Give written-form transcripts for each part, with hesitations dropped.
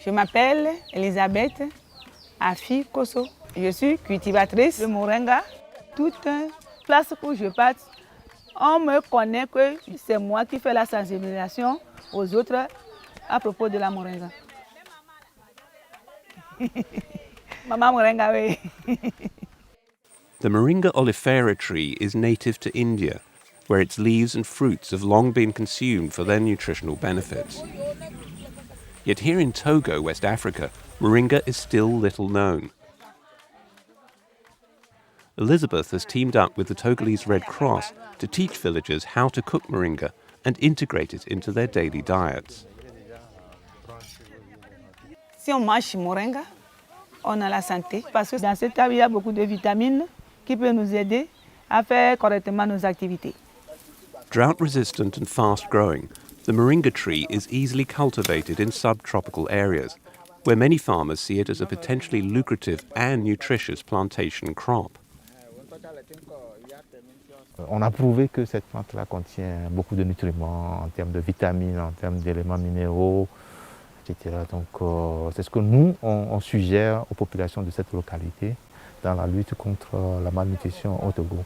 Je m'appelle Elisabeth Fiokpo. Je suis cultivatrice de Moringa. Toute place où je passe, on me connaît que c'est moi qui fais la sensibilisation aux autres à propos de la Moringa. Maman Moringa, oui. The Moringa Oleifera tree is native to India, where its leaves and fruits have long been consumed for their nutritional benefits. Yet here in Togo, West Africa, Moringa is still little known. Elizabeth has teamed up with the Togolese Red Cross to teach villagers how to cook Moringa and integrate it into their daily diets. Si on mange Moringa, on a la santé, parce que dans cette arbre, il y a beaucoup de vitamines qui peuvent nous aider à faire correctement nos activités. Drought-resistant and fast-growing, the Moringa tree is easily cultivated in subtropical areas, where many farmers see it as a potentially lucrative and nutritious plantation crop. On a prouvé que cette plante-là contient beaucoup de nutriments en termes de vitamines, en termes d'éléments minéraux, etc. Donc c'est ce que nous, on suggère aux populations de cette localité dans la lutte contre la malnutrition au Togo.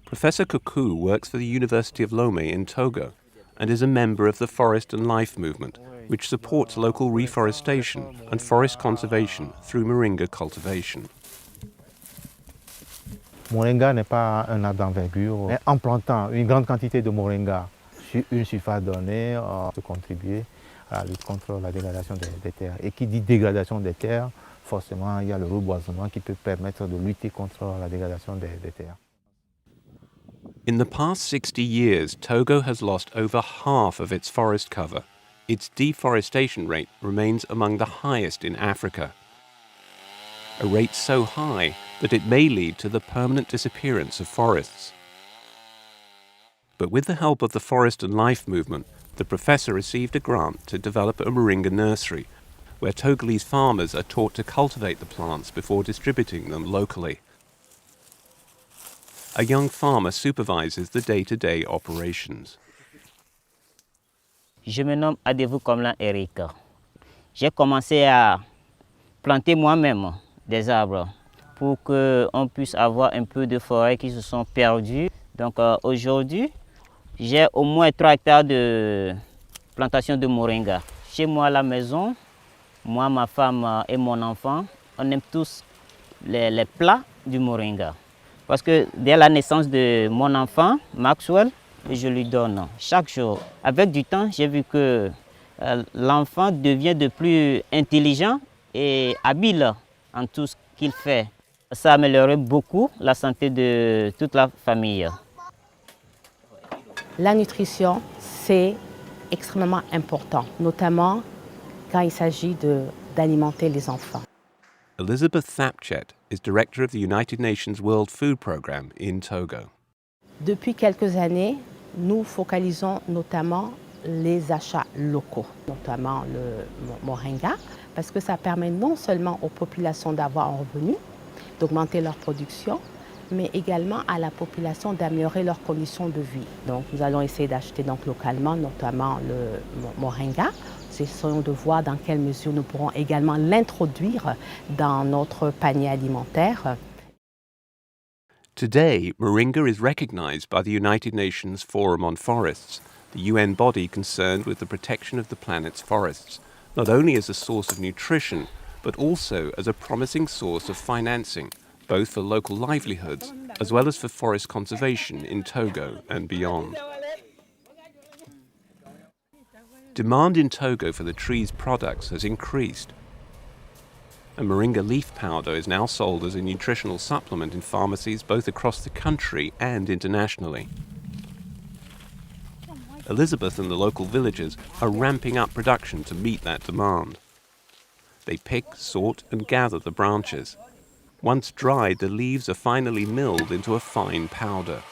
Professor Koku works for the University of Lomé in Togo and is a member of the Forest&Life movement, which supports local reforestation and forest conservation through Moringa cultivation. Moringa n'est pas un arbre d'envergure, mais en plantant une grande quantité de Moringa sur une surface donnée, on peut contribuer à la lutte contre la dégradation des terres. Et qui dit dégradation des terres, forcément il y a le reboisement qui peut permettre de lutter contre la dégradation des terres. In the past 60 years, Togo has lost over half of its forest cover. Its deforestation rate remains among the highest in Africa. A rate so high that it may lead to the permanent disappearance of forests. But with the help of the Forest&Life movement, the professor received a grant to develop a Moringa nursery, where Togolese farmers are taught to cultivate the plants before distributing them locally. A young farmer supervises the day-to-day operations. Je me nomme Adevou Komlan Eric. J'ai commencé à planter moi-même des arbres pour qu'on puisse avoir un peu de forêts qui se sont perdues. Donc aujourd'hui, j'ai au moins 3 hectares de plantation de Moringa. Chez moi à la maison, moi, ma femme et mon enfant, on aime tous les plats du Moringa. Parce que dès la naissance de mon enfant, Maxwell, je lui donne chaque jour. Avec du temps, j'ai vu que l'enfant devient de plus intelligent et habile en tout ce qu'il fait. Ça a amélioré beaucoup la santé de toute la famille. La nutrition, c'est extrêmement important, notamment quand il s'agit d'alimenter les enfants. Elizabeth Thapchet is director of the United Nations World Food Programme in Togo. Depuis quelques années, nous focalisons notamment les achats locaux, notamment le Moringa, parce que ça permet non seulement aux populations d'avoir un revenu, d'augmenter leur production, mais également à la population d'améliorer leurs conditions de vie. Donc nous allons essayer d'acheter donc localement, notamment le Moringa. Essayons de voir dans quelle mesure nous pourrons également l'introduire dans notre panier alimentaire. Today, Moringa is recognized by the United Nations Forum on Forests, the UN body concerned with the protection of the planet's forests, not only as a source of nutrition, but also as a promising source of financing, both for local livelihoods as well as for forest conservation in Togo and beyond. Demand in Togo for the tree's products has increased. A Moringa leaf powder is now sold as a nutritional supplement in pharmacies both across the country and internationally. Elizabeth and the local villagers are ramping up production to meet that demand. They pick, sort and gather the branches. Once dried, the leaves are finally milled into a fine powder.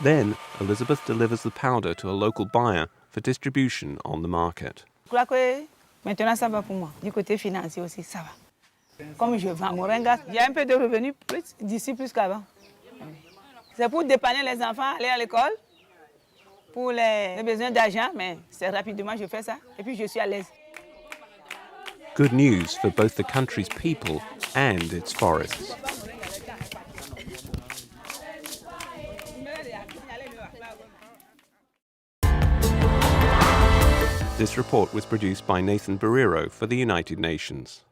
Then, Elizabeth delivers the powder to a local buyer for distribution on the market. Je crois que maintenant ça va pour moi. Du côté financier aussi, ça va. Comme je vends Moringa, il y a un peu de revenus d'ici plus qu'avant. C'est pour dépanner les enfants, aller à l'école pour les besoins d'argent, mais c'est rapidement, je fais ça. Et puis je suis à l'aise. Good news for both the country's people and its forests. This report was produced by Nathan Barrero for the United Nations.